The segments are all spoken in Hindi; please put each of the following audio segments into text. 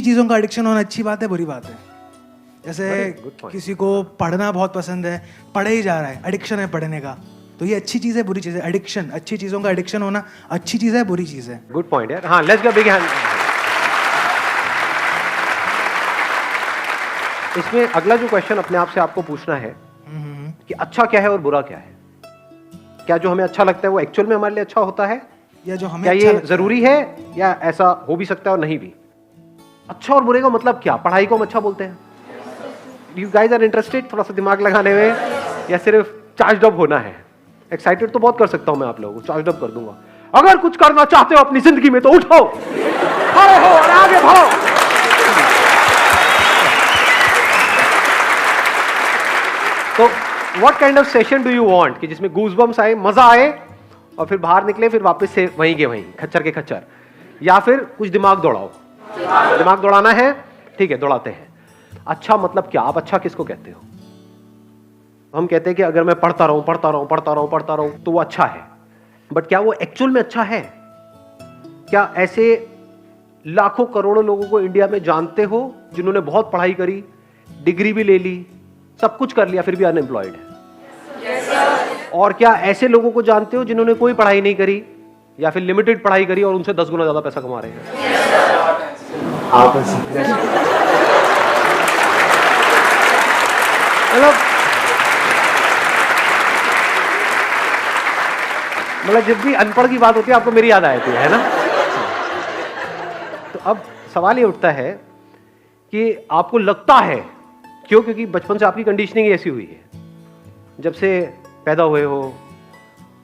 चीज़ों का एडिक्शन होना अच्छी बात है बुरी बात है? जैसे किसी को पढ़ना बहुत पसंद है, पढ़े ही जा रहा है, एडिक्शन है पढ़ने का, तो ये अच्छी चीज़ है बुरी चीज़ है? एडिक्शन, अच्छी चीज़ों का एडिक्शन होना अच्छी चीज़ है बुरी चीज़ है? गुड पॉइंट यार. हाँ, लेट्स गिव बिग हैंड. इसमें अगला जो क्वेश्चन अपने आप से आपको पूछना है कि अच्छा क्या है और बुरा क्या है. क्या जो हमें अच्छा लगता है वो एक्चुअल में हमारे लिए अच्छा होता है, या जो हमें क्या अच्छा ये लगता जरूरी है, या ऐसा हो भी सकता है और नहीं भी. अच्छा और बुरे का मतलब क्या? पढ़ाई को हम अच्छा बोलते हैं. यू गाइज आर इंटरेस्टेड थोड़ा सा दिमाग लगाने में, या सिर्फ चार्ज अप होना है? एक्साइटेड तो बहुत कर सकता हूं मैं आप लोगों को, चार्ज अप कर दूंगा. अगर कुछ करना चाहते हो अपनी जिंदगी में तो उठो, खड़े हो और आगे बढ़ो. तो what kind of session do you want कि जिसमें गूज़बम्स आए, मजा आए, और फिर बाहर निकले फिर वापस से वहीं के वहीं खच्चर के खच्चर, या फिर कुछ दिमाग दौड़ाओ? दिमाग दौड़ाना है, ठीक है, दौड़ाते हैं. अच्छा मतलब क्या? आप अच्छा किसको कहते हो? हम कहते हैं कि अगर मैं पढ़ता रहूं पढ़ता रहूं पढ़ता रहूं पढ़ता रहूं तो वो अच्छा है. बट क्या वो एक्चुअल में अच्छा है? क्या ऐसे लाखों करोड़ों लोगों को इंडिया में जानते हो जिन्होंने बहुत पढ़ाई करी, डिग्री भी ले ली, सब कुछ कर लिया, फिर भी अनएम्प्लॉयड है? और क्या ऐसे लोगों को जानते हो जिन्होंने कोई पढ़ाई नहीं करी या फिर लिमिटेड पढ़ाई करी और उनसे 10 गुना ज्यादा पैसा कमा रहे हैं? मतलब जब भी अनपढ़ की बात होती है आपको मेरी याद आती है ना? तो अब सवाल ये उठता है कि आपको लगता है क्यों? क्योंकि बचपन से आपकी कंडीशनिंग ऐसी हुई है. जब से पैदा हुए हो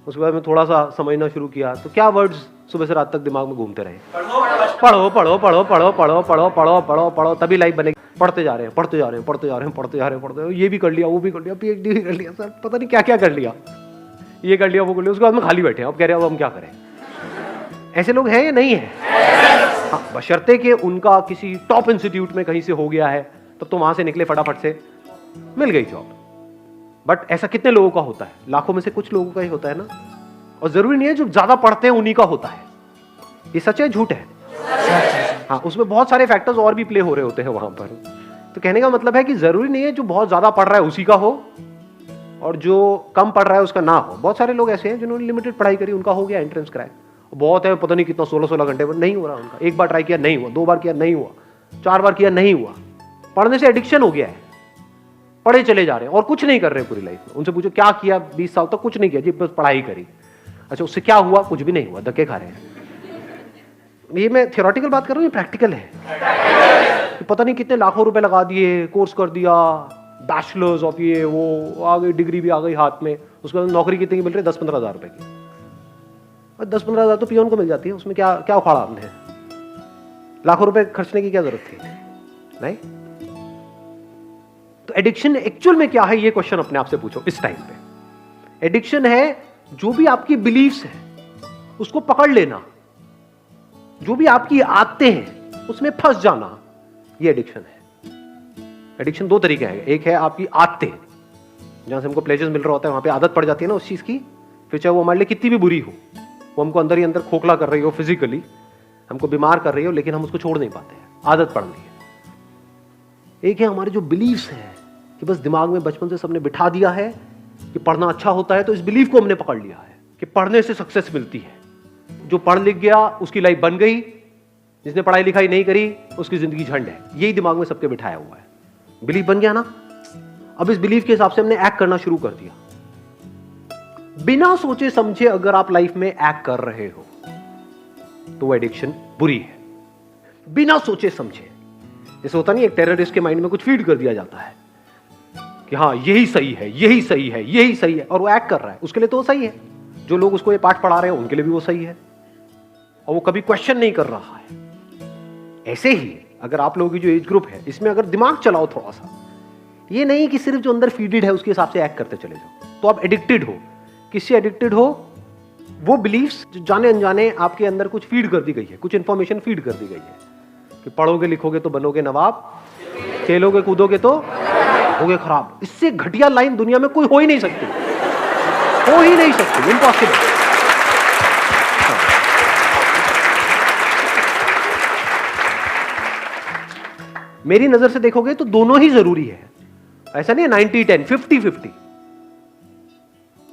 उसके बाद में थोड़ा सा समझना शुरू किया तो क्या वर्ड्स सुबह से रात तक दिमाग में घूमते रहे? पढ़ो पढ़ो पढ़ो पढ़ो पढ़ो पढ़ो पढ़ो पढ़ो पढ़ो तभी लाइफ बनेगी. पढ़ते जा रहे हैं पढ़ते जा रहे हैं पढ़ते जा रहे हैं पढ़ते जा रहे हैं पढ़ते जा रहे हैं, ये भी कर लिया वो भी कर लिया, PhD भी कर लिया, सर पता नहीं क्या क्या कर लिया, ये कर लिया वो कर लिया, उसके बाद में खाली बैठे हैं. अब कह रहे हैं अब हम क्या करें? ऐसे लोग हैं या नहीं है? हाँ, बशर्ते कि उनका किसी टॉप इंस्टीट्यूट में कहीं से हो गया है, तब तो वहां से निकले फटाफट से, मिल गई जॉब. बट ऐसा कितने लोगों का होता है? लाखों में से कुछ लोगों का ही होता है ना. और जरूरी नहीं है जो ज्यादा पढ़ते हैं उन्हीं का होता है. ये सच है झूठ है? हाँ, उसमें बहुत सारे फैक्टर्स और भी प्ले हो रहे होते हैं वहां पर. तो कहने का मतलब है कि जरूरी नहीं है जो बहुत ज्यादा पढ़ रहा है उसी का हो और जो कम पढ़ रहा है उसका ना हो. बहुत सारे लोग ऐसे हैं जिन्होंने लिमिटेड पढ़ाई करी, उनका हो गया एंट्रेंस क्रैक. बहुत है, पता नहीं कितना 16-16 घंटे पर नहीं हो रहा उनका. एक बार ट्राई किया नहीं हुआ, 2 बार किया नहीं हुआ, 4 बार किया नहीं हुआ. पढ़ने से एडिक्शन हो गया है, पढ़े चले जा रहे हैं और कुछ नहीं कर रहे पूरी लाइफ में. उनसे पूछो क्या किया 20 साल तक? कुछ नहीं किया जी, बस पढ़ाई करी. अच्छा उससे क्या हुआ? कुछ भी नहीं हुआ, धक्के खा रहे हैं. ये मैं थियोरेटिकल बात कर रहा हूँ, ये प्रैक्टिकल है. पता नहीं कितने लाखों रुपए लगा दिए, कोर्स कर दिया, बैचलर्स ऑफ ये वो, आ गई डिग्री भी आ गई हाथ में. उसके बाद नौकरी कितनी की मिल रही है? 10-15 हज़ार रुपए की. 10-15 हज़ार तो पियोन को मिल जाती है, उसमें क्या क्या उखाड़ा आपने? लाखों रुपए खर्चने की क्या जरूरत थी? नहीं. तो एडिक्शन एक्चुअल में क्या है ये क्वेश्चन अपने आप से पूछो इस टाइम पे. एडिक्शन है जो भी आपकी बिलीफ्स है उसको पकड़ लेना, जो भी आपकी आदतें हैं उसमें फंस जाना, ये एडिक्शन है. एडिक्शन 2 तरीके हैं. एक है आपकी आदतें, जहां से हमको प्लेजर मिल रहा होता है, वहां पे आदत पड़ जाती है ना उस चीज की, फिर चाहे वो हमारे लिए कितनी भी बुरी हो, वो हमको अंदर ही अंदर खोखला कर रही हो, फिजिकली हमको बीमार कर रही हो, लेकिन हम उसको छोड़ नहीं पाते हैं, आदत पड़ गई है. एक है हमारे जो बिलीफ्स हैं कि बस दिमाग में बचपन से सबने बिठा दिया है कि पढ़ना अच्छा होता है, तो इस बिलीफ को हमने पकड़ लिया है कि पढ़ने से सक्सेस मिलती है. जो पढ़ लिख गया उसकी लाइफ बन गई, जिसने पढ़ाई लिखाई नहीं करी उसकी जिंदगी झंड है. यही दिमाग में सबके बिठाया हुआ है. बिलीफ बन गया ना. अब इस बिलीफ के हिसाब से हमने एक्ट करना शुरू कर दिया. बिना सोचे समझे अगर आप लाइफ में एक्ट कर रहे हो तो वो एडिक्शन बुरी है. बिना सोचे समझे. जैसे होता नहीं, एक टेररिस्ट के माइंड में कुछ फीड कर दिया जाता है कि हाँ यही सही है यही सही है यही सही है, और वो एक्ट कर रहा है, उसके लिए तो वो सही है. जो लोग उसको ये पाठ पढ़ा रहे हैं उनके लिए भी वो सही है, और वो कभी क्वेश्चन नहीं कर रहा है. ऐसे ही अगर आप लोगों की जो एज ग्रुप है इसमें अगर दिमाग चलाओ थोड़ा सा, ये नहीं कि सिर्फ जो अंदर फीडेड है उसके हिसाब से एक्ट करते चले जाओ, तो आप एडिक्टेड हो. किससे एडिक्टेड हो? वो बिलीफ्स जो जाने अनजाने आपके अंदर कुछ फीड कर दी गई है, कुछ इंफॉर्मेशन फीड कर दी गई है कि पढ़ोगे लिखोगे तो बनोगे नवाब, खेलोगे कूदोगे तो होगे खराब. इससे घटिया लाइन दुनिया में कोई हो ही नहीं सकती, हो ही नहीं सकती, इम्पॉसिबल. मेरी नजर से देखोगे तो दोनों ही जरूरी है, ऐसा नहीं है 90-10, 50-50।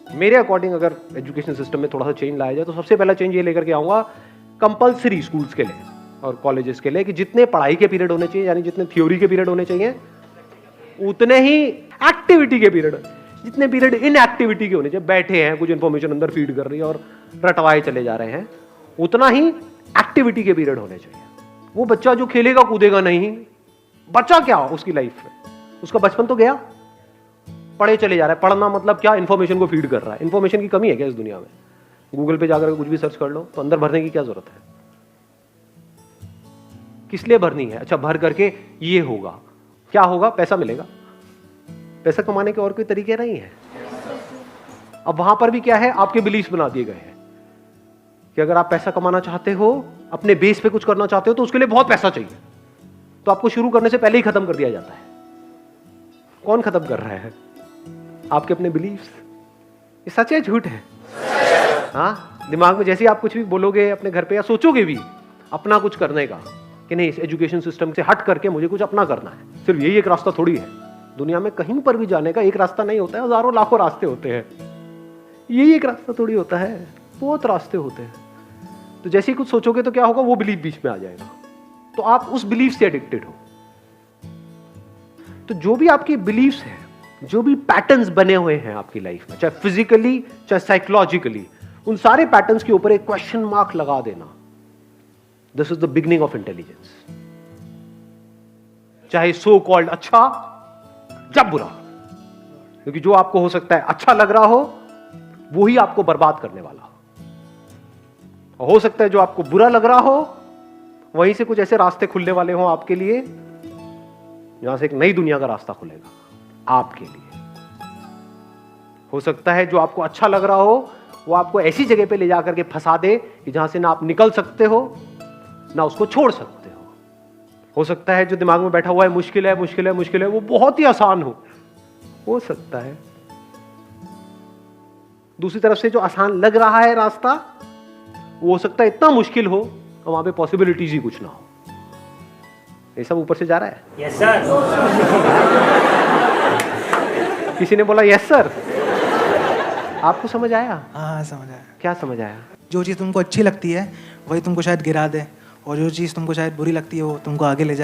मेरे अकॉर्डिंग अगर एजुकेशन सिस्टम में थोड़ा सा चेंज लाया जाए तो सबसे पहला चेंज ये लेकर के आऊंगा कंपलसरी स्कूल्स के लिए और कॉलेजेस के लिए कि जितने पढ़ाई के पीरियड होने चाहिए, यानी जितने थ्योरी के पीरियड होने चाहिए, उतने ही एक्टिविटी के पीरियड, जितने पीरियड इन एक्टिविटी के होने चाहिए, बैठे हैं कुछ इंफॉर्मेशन अंदर फीड कर रही है और रटवाए चले जा रहे हैं, उतना ही एक्टिविटी के पीरियड होने चाहिए। वो बच्चा जो खेलेगा कूदेगा नहीं, बच्चा क्या उसकी लाइफ में, उसका बचपन तो गया, पढ़े चले जा रहा है। पढ़ना मतलब क्या, इंफॉर्मेशन को फीड कर रहा है। इंफॉर्मेशन की कमी है क्या इस दुनिया में? गूगल पे जाकर कुछ भी सर्च कर लो तो अंदर भरने की क्या जरूरत है? किस लिए भरनी है? अच्छा, भर करके ये होगा, क्या होगा? पैसा मिलेगा। पैसा कमाने के और कोई तरीके नहीं है। अब वहां पर भी क्या है, आपके बिलीफ बना दिए गए हैं कि अगर आप पैसा कमाना चाहते हो, अपने बेस पे कुछ करना चाहते हो, तो उसके लिए बहुत पैसा चाहिए। तो आपको शुरू करने से पहले ही खत्म कर दिया जाता है। कौन खत्म कर रहा है? आपके अपने बिलीफ्स। ये सच है झूठ है? हाँ, दिमाग में जैसे ही आप कुछ भी बोलोगे अपने घर पे या सोचोगे भी अपना कुछ करने का कि नहीं, इस एजुकेशन सिस्टम से हट करके मुझे कुछ अपना करना है, सिर्फ यही एक रास्ता थोड़ी है। दुनिया में कहीं पर भी जाने का एक रास्ता नहीं होता है, हजारों लाखों रास्ते होते हैं। यही एक रास्ता थोड़ी होता है, बहुत रास्ते होते हैं। तो जैसे ही कुछ सोचोगे तो क्या होगा, वो बिलीफ बीच में आ जाएगा, तो आप उस बिलीफ से एडिक्टेड हो। तो जो भी आपकी बिलीफ्स हैं, जो भी पैटर्न्स बने हुए हैं आपकी लाइफ में, चाहे फिजिकली चाहे साइकोलॉजिकली, उन सारे पैटर्न्स के ऊपर एक क्वेश्चन मार्क लगा देना। This is the beginning of intelligence. चाहे सो कॉल्ड अच्छा जब बुरा, क्योंकि जो आपको हो सकता है अच्छा लग रहा हो, वो ही आपको बर्बाद करने वाला हो सकता है जो आपको बुरा लग रहा हो, वहीं से कुछ ऐसे रास्ते खुलने वाले हो आपके लिए, जहां से एक नई दुनिया का रास्ता खुलेगा आपके लिए। हो सकता है जो आपको अच्छा लग रहा हो, वो आपको ऐसी जगह पे ले जाकर के फंसा दे कि जहां से ना आप निकल सकते हो, ना उसको छोड़ सकते हो सकता है जो दिमाग में बैठा हुआ है मुश्किल है मुश्किल है मुश्किल है, वो बहुत ही आसान हो सकता है। दूसरी तरफ से जो आसान लग रहा है रास्ता, वो हो सकता है इतना मुश्किल हो और वहां पे पॉसिबिलिटीज ही कुछ ना हो। ये सब ऊपर से जा रहा है। Yes sir. किसी ने बोला यस सर। आपको समझ आया? हाँ, समझ आया। क्या समझ आया? जो चीज़ तुमको अच्छी लगती है वही तुमको शायद गिरा दे, और जो चीज़ तुमको शायद बुरी लगती है वो तुमको आगे ले जाए।